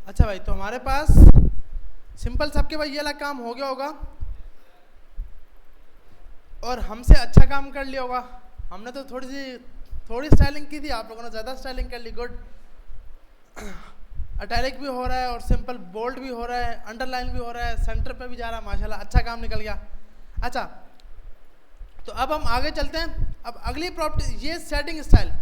अच्छा भाई, तो हमारे पास सिंपल सबके भाई ये वाला काम हो गया होगा और हमसे अच्छा काम कर लिया होगा। हमने तो थोड़ी स्टाइलिंग की थी, आप लोगों ने ज़्यादा स्टाइलिंग कर ली। गुड। अटैलिक भी हो रहा है और सिंपल बोल्ड भी हो रहा है, अंडरलाइन भी हो रहा है, सेंटर पे भी जा रहा है, माशाल्लाह अच्छा काम निकल गया। अच्छा, तो अब हम आगे चलते हैं। अब अगली प्रॉपर्टी, ये सेटिंग स्टाइल।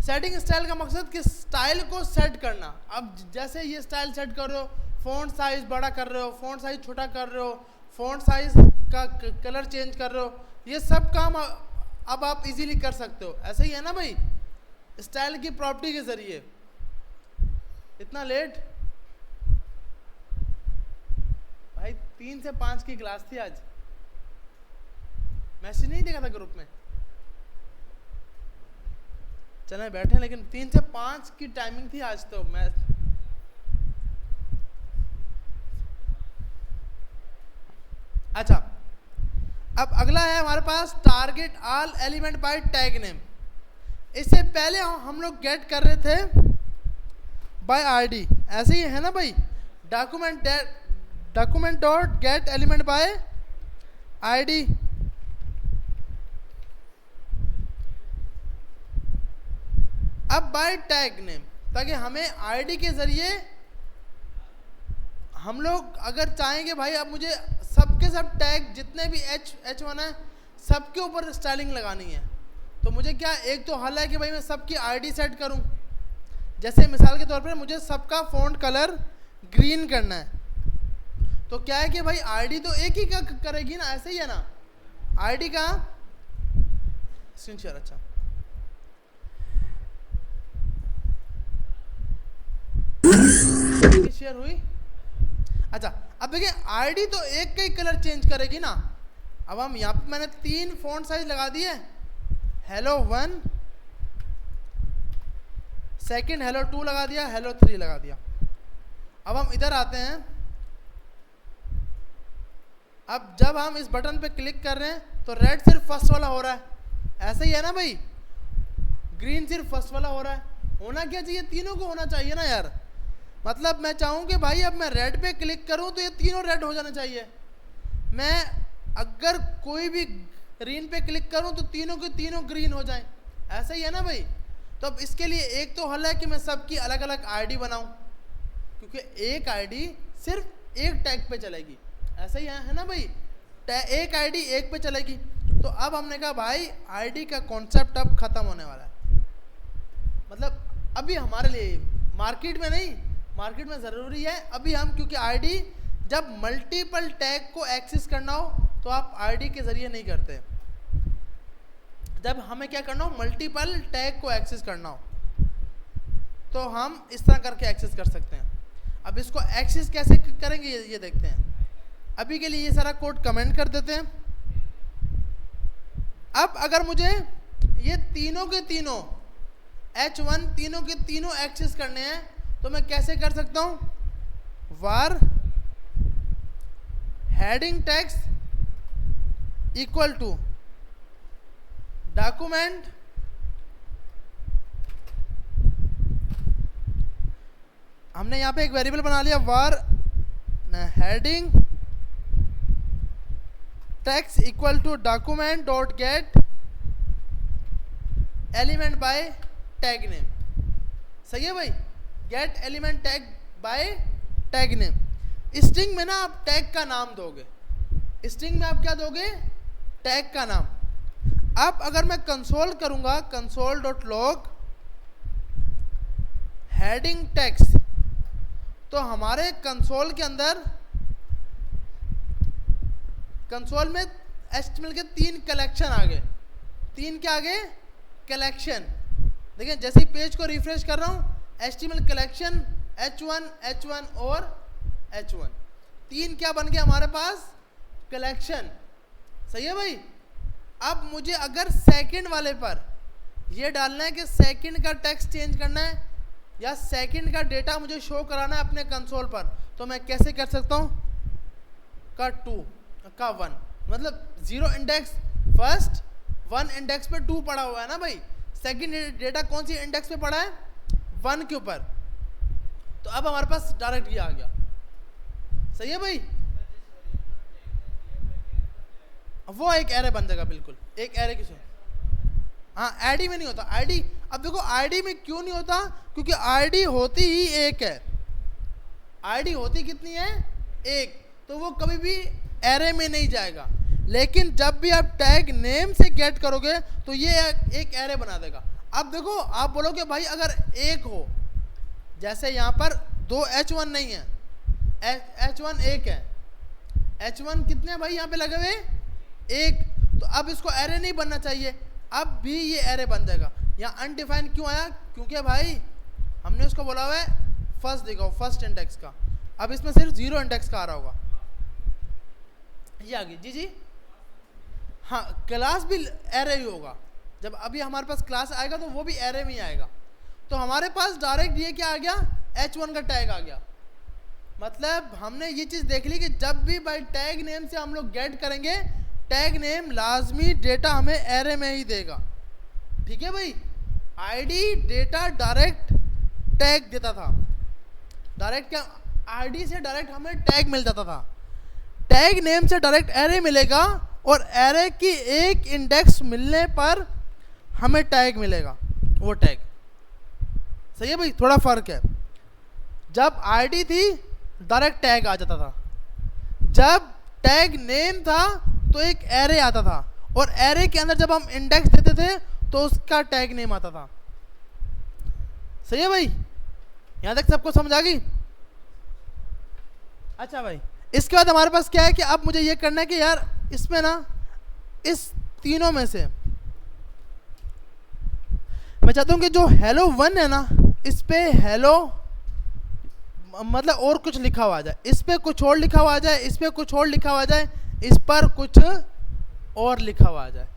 सेटिंग स्टाइल का मकसद कि स्टाइल को सेट करना। अब जैसे ये स्टाइल सेट कर रहे हो, फ़ॉन्ट साइज बड़ा कर रहे हो, फ़ॉन्ट साइज छोटा कर रहे हो, फ़ॉन्ट साइज का कलर चेंज कर रहे हो, ये सब काम अब आप इजीली कर सकते हो। ऐसे ही है ना भाई, स्टाइल की प्रॉपर्टी के ज़रिए। इतना लेट भाई, 3 से 5 की क्लास थी आज। मैसेज नहीं देखा था ग्रुप में? चले बैठे, लेकिन 3 से 5 की टाइमिंग थी आज। तो मैं अच्छा, अब अगला है हमारे पास target all element by tag name. इससे पहले हम लोग गेट कर रहे थे बाय आईडी, ऐसे ही है ना भाई। Document dot get element bye ID. अब बाय टैग नेम, ताकि हमें आईडी के जरिए हम लोग अगर चाहेंगे भाई, अब मुझे सबके सब टैग जितने भी H1 है सबके ऊपर स्टाइलिंग लगानी है, तो मुझे क्या एक तो हल है कि भाई मैं सबकी आईडी सेट करूं। जैसे मिसाल के तौर पर मुझे सबका फ़ॉन्ट कलर ग्रीन करना है, तो क्या है कि भाई आईडी तो एक ही का करेगी ना, ऐसे ही है ना। आईडी का स्क्रीन शेयर, अच्छा शेयर हुई। अच्छा, अब देखिए आईडी तो एक का ही कलर चेंज करेगी ना। अब हम यहाँ पे मैंने 3 फ़ॉन्ट साइज लगा दिए, हेलो 1, सेकंड हेलो 2 लगा दिया, हेलो 3 लगा दिया। अब हम इधर आते हैं। अब जब हम इस बटन पे क्लिक कर रहे हैं तो रेड सिर्फ फर्स्ट वाला हो रहा है, ऐसा ही है ना भाई। ग्रीन सिर्फ फर्स्ट वाला हो रहा है। होना क्या चाहिए, तीनों को होना चाहिए ना यार। मतलब मैं चाहूँ कि भाई अब मैं रेड पे क्लिक करूँ तो ये तीनों रेड हो जाना चाहिए। मैं अगर कोई भी ग्रीन पे क्लिक करूँ तो तीनों के तीनों ग्रीन हो जाएं, ऐसा ही है ना भाई। तो अब इसके लिए एक तो हल है कि मैं सबकी अलग अलग आईडी बनाऊं, क्योंकि एक आईडी सिर्फ एक टैग पे चलेगी, ऐसा ही है ना भाई। एक आईडी एक पे चलेगी। तो अब हमने कहा भाई आईडी का कॉन्सेप्ट अब खत्म होने वाला है। मतलब अभी हमारे लिए, मार्केट में नहीं, मार्केट में ज़रूरी है अभी हम, क्योंकि आईडी जब मल्टीपल टैग को एक्सेस करना हो तो आप आईडी के ज़रिए नहीं करते। जब हमें क्या करना हो, मल्टीपल टैग को एक्सेस करना हो, तो हम इस तरह करके एक्सेस कर सकते हैं। अब इसको एक्सेस कैसे करेंगे ये देखते हैं। अभी के लिए ये सारा कोड कमेंट कर देते हैं। अब अगर मुझे ये तीनों के तीनों H1 तीनों के तीनों एक्सेस करने हैं तो मैं कैसे कर सकता हूँ, var heading text equal to document हमने यहाँ पे एक वेरिएबल बना लिया var heading text equal to document dot get element by tag name. सही है भाई, get element tag by tag name. String में ना आप टैग का नाम दोगे, स्ट्रिंग में आप क्या दोगे, टैग का नाम। अब अगर मैं कंसोल करूंगा, console dot log heading text, तो हमारे कंसोल के अंदर, कंसोल में HTML के 3 कलेक्शन आ गए। 3 क्या आ गए, कलेक्शन। देखिए जैसे ही पेज को रिफ्रेश कर रहा हूँ, HTML कलेक्शन H1 H1 और H1, 3 क्या बन गया हमारे पास, कलेक्शन। सही है भाई। अब मुझे अगर सेकंड वाले पर ये डालना है कि सेकंड का टेक्स्ट चेंज करना है या सेकंड का डेटा मुझे शो कराना है अपने कंसोल पर, तो मैं कैसे कर सकता हूँ, का 2 का 1, मतलब 0 इंडेक्स फर्स्ट, 1 इंडेक्स पे 2 पड़ा हुआ है ना भाई। सेकंड डेटा कौन सी इंडेक्स पे पड़ा है, 1 के ऊपर। तो अब हमारे पास डायरेक्ट ये आ गया। सही है भाई, वो एक एरे बन जाएगा, बिल्कुल एक एरे की। हाँ आईडी में नहीं होता आईडी। अब देखो आईडी में क्यों नहीं होता, क्योंकि आईडी होती ही एक है। आईडी होती कितनी है, एक, तो वो कभी भी एरे में नहीं जाएगा। लेकिन जब भी आप टैग नेम से गेट करोगे तो ये एक एरे बना देगा। अब देखो आप बोलोगे भाई अगर एक हो, जैसे यहाँ पर दो H1 नहीं है, H1 एक है, H1 कितने भाई यहाँ पे लगे हुए, एक, तो अब इसको एरे नहीं बनना चाहिए, अब भी ये एरे बन जाएगा। यहाँ अनडिफाइंड क्यों आया, क्योंकि भाई हमने उसको बोला हुआ है फर्स्ट, देखो फर्स्ट इंडेक्स का, अब इसमें सिर्फ 0 इंडेक्स का आ रहा होगा। ये आ गई जी जी। हाँ क्लास भी एरे ही होगा, जब अभी हमारे पास क्लास आएगा तो वो भी एरे में ही आएगा। तो हमारे पास डायरेक्ट ये क्या आ गया, H1 का टैग आ गया। मतलब हमने ये चीज़ देख ली कि जब भी बाई टैग नेम से हम लोग गेट करेंगे, टैग नेम लाजमी डेटा हमें एरे में ही देगा। ठीक है भाई, आईडी डेटा डायरेक्ट टैग देता था, डायरेक्ट क्या, आईडी से डायरेक्ट हमें टैग मिल जाता था, टैग नेम से डायरेक्ट एरे मिलेगा, और एरे की एक इंडेक्स मिलने पर हमें टैग मिलेगा, वो टैग। सही है भाई, थोड़ा फर्क है। जब आईडी थी डायरेक्ट टैग आ जाता था, जब टैग नेम था तो एक एरे आता था, और एरे के अंदर जब हम इंडेक्स देते थे तो उसका टैग नेम आता था। सही है भाई, यहां तक सबको समझ आ गई। अच्छा भाई, इसके बाद हमारे पास क्या है कि अब मुझे ये करना है कि यार इसमें ना, इस तीनों में से मैं चाहता हूं कि जो हेलो 1 है ना, इस पे हेलो मतलब और कुछ लिखा हुआ आ जाए, इस पे कुछ और लिखा हुआ आ जाए, इस पे कुछ और लिखा हुआ आ जाए, इस पर कुछ और लिखा हुआ आ जाए।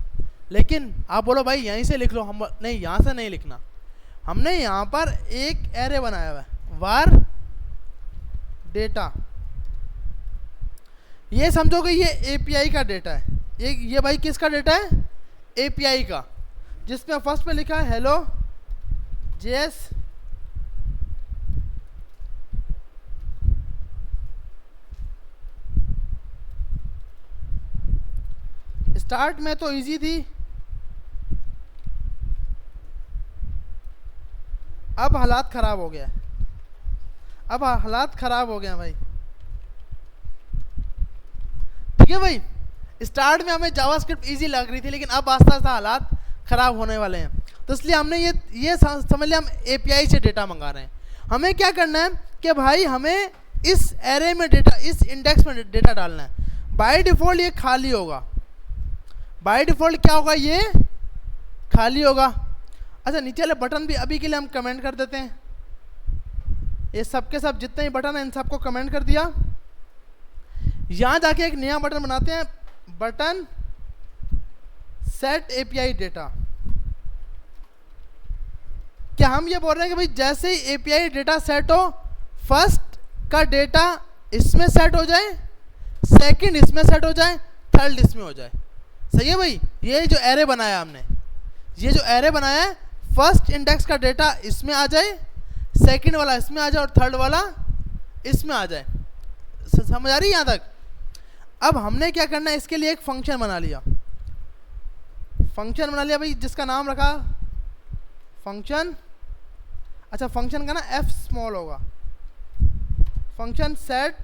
लेकिन आप बोलो भाई यहीं से लिख लो, हम नहीं, यहाँ से नहीं लिखना। हमने यहाँ पर एक एरे बनाया हुआ है, वार डेटा। ये समझो कि ये एपीआई का डेटा है, ये भाई किसका डेटा है, एपीआई का, जिसमें फर्स्ट पे लिखा है हेलो जेएस स्टार्ट में तो इजी थी, अब हालात ख़राब हो गया, अब हालात ख़राब हो गए भाई। ठीक है भाई, स्टार्ट में हमें जावास्क्रिप्ट इजी लग रही थी, लेकिन अब आस्ते आस्ते हालात ख़राब होने वाले हैं। तो इसलिए हमने ये समझ लिया, हम एपीआई से डेटा मंगा रहे हैं। हमें क्या करना है कि भाई हमें इस एरे में डेटा, इस इंडेक्स में डेटा डालना है। बाय डिफ़ॉल्ट ये खाली होगा, बाय डिफ़ॉल्ट क्या होगा, ये खाली होगा। अच्छा नीचे वाले बटन भी अभी के लिए हम कमेंट कर देते हैं, ये सब के सब जितने ही बटन हैं इन सबको कमेंट कर दिया। यहाँ जाके एक नया बटन बनाते हैं, बटन सेट एपीआई डेटा। क्या हम ये बोल रहे हैं कि भाई जैसे ही एपीआई डेटा सेट हो, फर्स्ट का डेटा इसमें सेट हो जाए, सेकंड इसमें सेट हो जाए, थर्ड इसमें हो जाए। सही है भाई, ये जो एरे बनाया हमने, ये जो एरे बनाया है, फर्स्ट इंडेक्स का डेटा इसमें आ जाए, सेकंड वाला इसमें आ जाए, और थर्ड वाला इसमें आ जाए। समझ आ रही है यहाँ तक। अब हमने क्या करना है, इसके लिए एक फंक्शन बना लिया, फंक्शन बना लिया भाई, जिसका नाम रखा फंक्शन। अच्छा फंक्शन का ना एफ स्मॉल होगा, फंक्शन सेट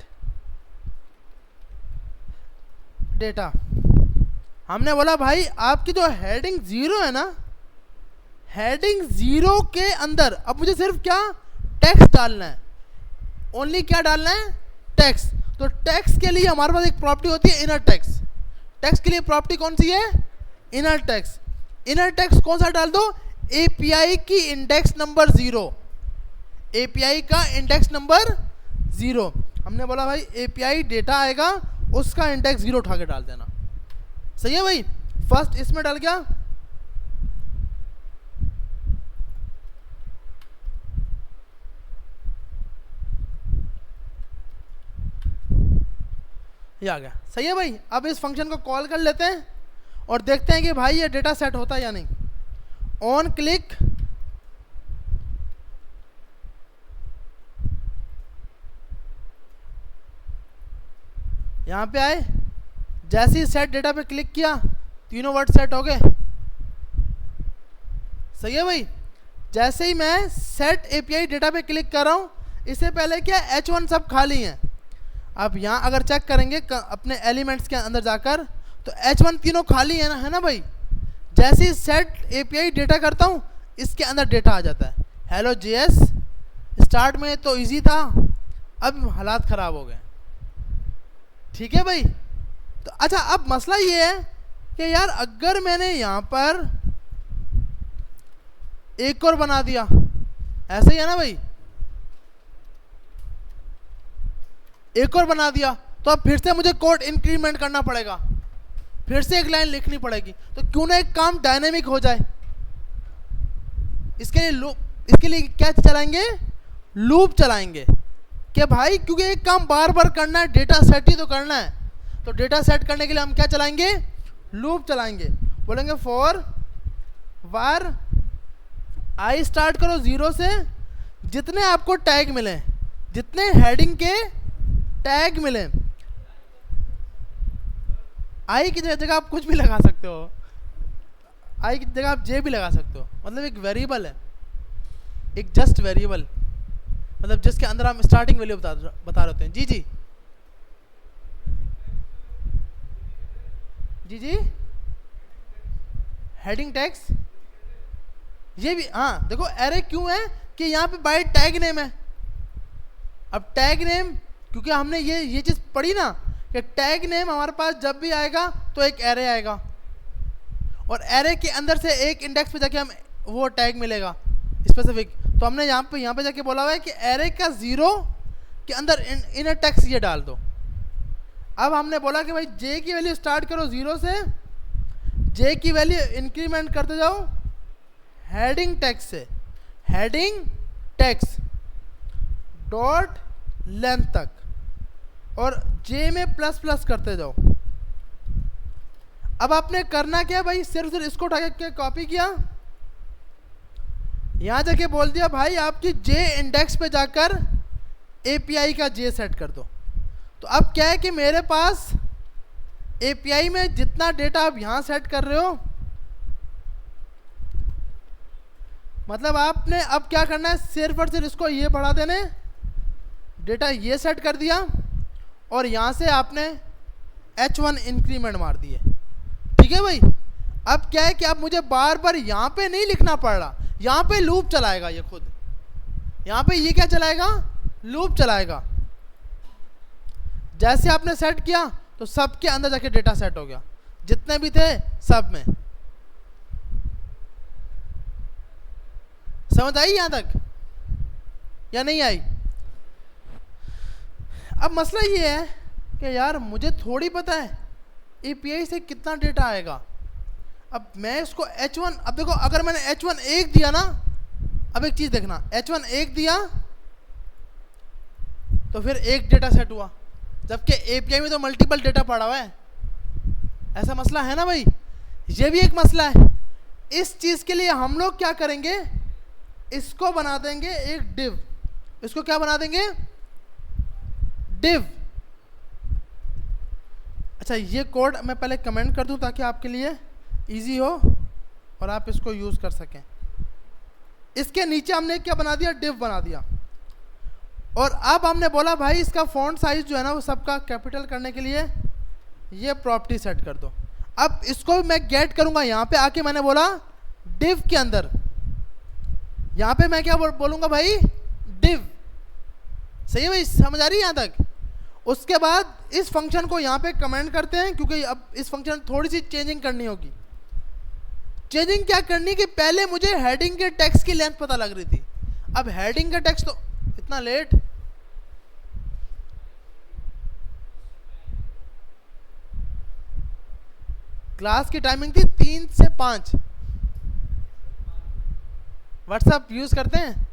डेटा। हमने बोला भाई आपकी जो हेडिंग 0 है ना, हेडिंग 0 के अंदर अब मुझे सिर्फ क्या टेक्स्ट डालना है, ओनली क्या डालना है, टेक्स्ट। तो टेक्स्ट के लिए हमारे पास एक प्रॉपर्टी होती है इनर टेक्स्ट। टेक्स्ट के लिए प्रॉपर्टी कौन सी है, इनर टेक्स्ट। इनर टेक्स्ट कौन सा डाल दो, एपीआई की इंडेक्स नंबर 0, एपीआई का इंडेक्स नंबर 0। हमने बोला भाई एपीआई डेटा आएगा, उसका इंडेक्स 0 उठा के डाल देना। सही है भाई, फर्स्ट इसमें डाल गया, ये आ गया। सही है भाई, अब इस फंक्शन को कॉल कर लेते हैं और देखते हैं कि भाई ये डेटा सेट होता है या नहीं। ऑन क्लिक यहाँ पे आए, जैसे ही सेट डेटा पे क्लिक किया तीनों वर्ड सेट हो गए। सही है भाई। जैसे ही मैं सेट एपीआई डेटा पे क्लिक कर रहा हूँ, इससे पहले क्या H1 सब खाली हैं। अब यहाँ अगर चेक करेंगे अपने एलिमेंट्स के अंदर जाकर, तो H1 तीनों खाली है ना भाई। जैसे ही सेट एपीआई डेटा करता हूँ, इसके अंदर डेटा आ जाता है। हेलो जेएस, स्टार्ट में तो इजी था, अब हालात ख़राब हो गए। ठीक है भाई। तो अच्छा, अब मसला ये है कि यार अगर मैंने यहाँ पर एक और बना दिया, ऐसे ही है ना भाई, एक और बना दिया, तो अब फिर से मुझे कोड इंक्रीमेंट करना पड़ेगा, फिर से एक लाइन लिखनी पड़ेगी। तो क्यों ना एक काम डायनेमिक हो जाए। इसके लिए क्या चलाएंगे, लूप चलाएंगे कि भाई क्योंकि एक काम बार बार करना है, डेटा सेट ही तो करना है, तो डेटा सेट करने के लिए हम क्या चलाएंगे, लूप चलाएंगे। बोलेंगे फॉर वार आई, स्टार्ट करो 0 से, जितने आपको टैग मिले, जितने हेडिंग के टैग मिले, आई की जगह आप कुछ भी लगा सकते हो, आई की जगह आप जे भी लगा सकते हो। मतलब एक वेरिएबल है, एक जस्ट वेरिएबल, मतलब जिसके अंदर हम स्टार्टिंग वैल्यू बता रहे होते हैं। जी जी जी जी हेडिंग टैग्स, ये भी हाँ। देखो एरे क्यों है कि यहाँ पे बाय टैग नेम है। अब टैग नेम, क्योंकि हमने ये चीज़ पढ़ी ना कि टैग नेम हमारे पास जब भी आएगा तो एक एरे आएगा, और एरे के अंदर से एक इंडेक्स पे जाके हम वो टैग मिलेगा स्पेसिफिक। तो हमने यहाँ पे जाके बोला हुआ है कि एरे का 0 के अंदर इनर टेक्स्ट ये डाल दो। अब हमने बोला कि भाई जे की वैल्यू स्टार्ट करो 0 से, जे की वैल्यू इंक्रीमेंट करते जाओ हेडिंग टेक्स्ट से, हेडिंग टेक्स्ट डॉट लेंथ तक, और जे में प्लस प्लस करते जाओ। अब आपने करना क्या भाई, सिर्फ इसको उठा के कॉपी किया, यहां जाके बोल दिया भाई आपकी जे इंडेक्स पे जाकर एपीआई का जे सेट कर दो। तो अब क्या है कि मेरे पास एपीआई में जितना डेटा आप यहां सेट कर रहे हो, मतलब आपने अब क्या करना है, सिर्फ और सिर्फ इसको ये बढ़ा देने, डेटा ये सेट कर दिया, और यहाँ से आपने H1 इंक्रीमेंट मार दिए। ठीक है भाई। अब क्या है कि अब मुझे बार बार यहाँ पे नहीं लिखना पड़ रहा, यहाँ पे लूप चलाएगा ये खुद, यहाँ पे ये क्या चलाएगा, लूप चलाएगा। जैसे आपने सेट किया तो सबके अंदर जाके डेटा सेट हो गया, जितने भी थे सब में। समझ आई यहां तक या नहीं आई? अब मसला ये है कि यार मुझे थोड़ी पता है एपीआई से कितना डेटा आएगा। अब मैं इसको H1, अब देखो अगर मैंने H1 1 दिया ना, अब एक चीज देखना, H1 1 दिया तो फिर एक डेटा सेट हुआ, जबकि एपीआई में तो मल्टीपल डेटा पड़ा हुआ है। ऐसा मसला है ना भाई, ये भी एक मसला है। इस चीज के लिए हम लोग क्या करेंगे, इसको बना देंगे एक डिव। इसको क्या बना देंगे, डिव। अच्छा ये कोड मैं पहले कमेंट कर दूं ताकि आपके लिए इजी हो और आप इसको यूज कर सकें। इसके नीचे हमने क्या बना दिया, डिव बना दिया। और अब हमने बोला भाई इसका फॉन्ट साइज जो है ना वो सबका कैपिटल करने के लिए ये प्रॉपर्टी सेट कर दो। अब इसको मैं गेट करूंगा, यहां पे आके मैंने बोला डिव के अंदर, यहां पे मैं क्या बोलूंगा भाई, डिव। सही है भाई, समझ आ रही है यहां तक? उसके बाद इस फंक्शन को यहां पे कमेंट करते हैं, क्योंकि अब इस फंक्शन में थोड़ी सी चेंजिंग करनी होगी। चेंजिंग क्या करनी कि पहले मुझे हेडिंग के टेक्स्ट की लेंथ पता लग रही थी, अब हेडिंग का टेक्स्ट तो इतना लेट। क्लास की टाइमिंग थी 3 से 5। व्हाट्सएप यूज करते हैं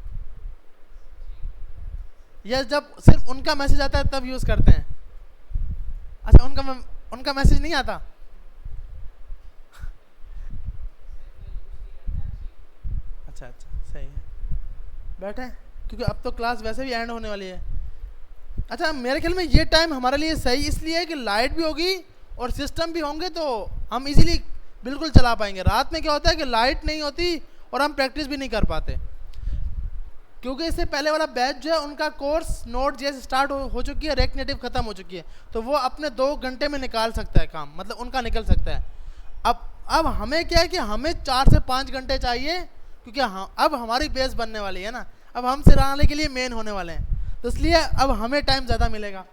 या जब सिर्फ उनका मैसेज आता है तब यूज करते हैं? अच्छा उनका मैसेज नहीं आता। अच्छा अच्छा सही है, बैठे क्योंकि अब तो क्लास वैसे भी एंड होने वाली है। अच्छा मेरे ख्याल में ये टाइम हमारे लिए सही इसलिए है कि लाइट भी होगी और सिस्टम भी होंगे, तो हम इजीली बिल्कुल चला पाएंगे। रात में क्या होता है कि लाइट नहीं होती और हम प्रैक्टिस भी नहीं कर पाते, क्योंकि इससे पहले वाला बैच जो है उनका कोर्स नोट जैसे स्टार्ट हो चुकी है, रेक नेटिव खत्म हो चुकी है, तो वो अपने 2 घंटे में निकाल सकता है काम, मतलब उनका निकल सकता है। अब हमें क्या है कि हमें 4 से 5 घंटे चाहिए, क्योंकि अब हमारी बेस बनने वाली है ना, अब हम सिराने के लिए मेन होने वाले हैं, तो इसलिए अब हमें टाइम ज़्यादा मिलेगा।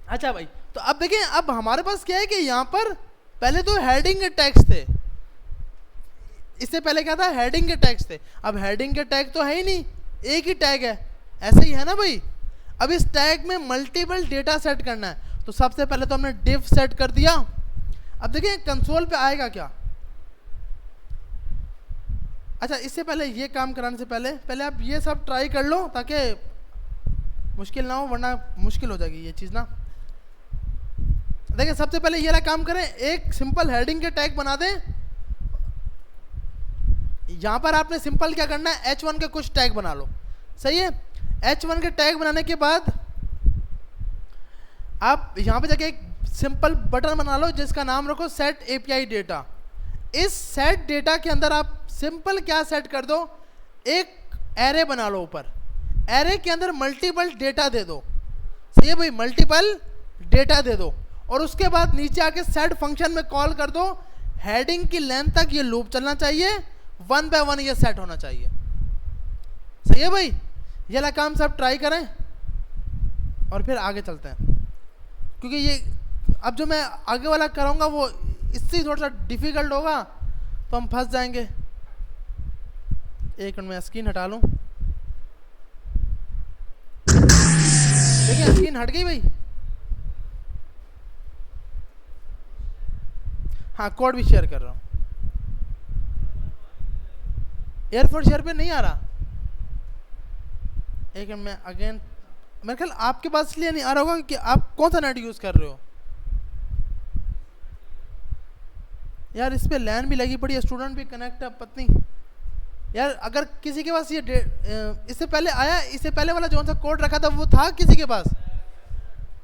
अच्छा भाई, तो अब देखिए अब हमारे पास क्या है कि यहाँ पर पहले तो हेडिंग के टैग्स थे, इससे पहले क्या था, हेडिंग के टैग्स थे। अब हेडिंग के टैग तो है ही नहीं, एक ही टैग है, ऐसे ही है ना भाई। अब इस टैग में मल्टीपल डेटा सेट करना है, तो सबसे पहले तो हमने डिव सेट कर दिया। अब देखिए कंसोल पे आएगा क्या। अच्छा इससे पहले ये काम कराने से पहले आप ये सब ट्राई कर लो ताकि मुश्किल ना हो, वरना मुश्किल हो जाएगी ये चीज़ ना। देखिए सबसे पहले ये वाला काम करें, एक सिंपल हेडिंग के टैग बना दें। यहाँ पर आपने सिंपल क्या करना है, H1 के कुछ टैग बना लो, सही है। H1 के टैग बनाने के बाद आप यहाँ पे जाके एक सिंपल बटन बना लो जिसका नाम रखो सेट एपीआई डेटा। इस सेट डेटा के अंदर आप सिंपल क्या सेट कर दो, एक एरे बना लो ऊपर, एरे के अंदर मल्टीपल डेटा दे दो, सही है भाई, मल्टीपल डेटा दे दो। और उसके बाद नीचे आके सेट फंक्शन में कॉल कर दो, हेडिंग की लेंथ तक ये लूप चलना चाहिए, 1 बाय 1 ये सेट होना चाहिए, सही है भाई। ये वाला काम सब ट्राई करें और फिर आगे चलते हैं, क्योंकि ये अब जो मैं आगे वाला कराऊंगा वो इससे थोड़ा सा डिफिकल्ट होगा, तो हम फंस जाएंगे। एक मिनट में स्क्रीन हटा लूं। देखिए स्क्रीन हट गई भाई। हाँ कोड भी शेयर कर रहा हूँ, एयरफोर्स शेयर पे नहीं आ रहा। एक मिनट में अगेन, मेरे ख्याल आपके पास इसलिए नहीं आ रहा होगा कि आप कौन सा नेट यूज़ कर रहे हो यार। इस पे लैन भी लगी पड़ी है, स्टूडेंट भी कनेक्ट है, पत्नी यार। अगर किसी के पास ये इससे पहले आया, इससे पहले वाला जो सा कोड रखा था वो था किसी के पास,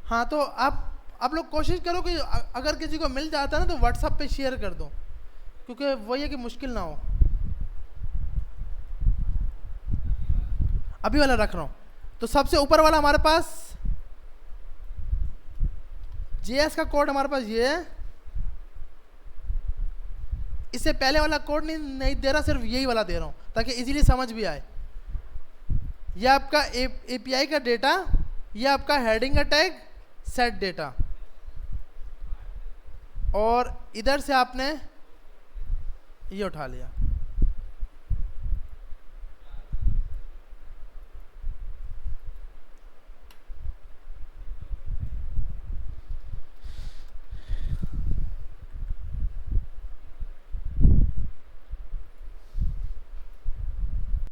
हाँ तो आप लोग कोशिश करो कि अगर किसी को मिल जाता है ना तो व्हाट्सएप पे शेयर कर दो, क्योंकि वही है कि मुश्किल ना हो। अभी वाला रख रहा हूँ। तो सबसे ऊपर वाला हमारे पास JS का कोड हमारे पास ये है, इससे पहले वाला कोड नहीं दे रहा, सिर्फ यही वाला दे रहा हूँ ताकि इजीली समझ भी आए। ये आपका API का डेटा, ये आपका हेडिंग का टैग सेट डेटा, और इधर से आपने ये उठा लिया।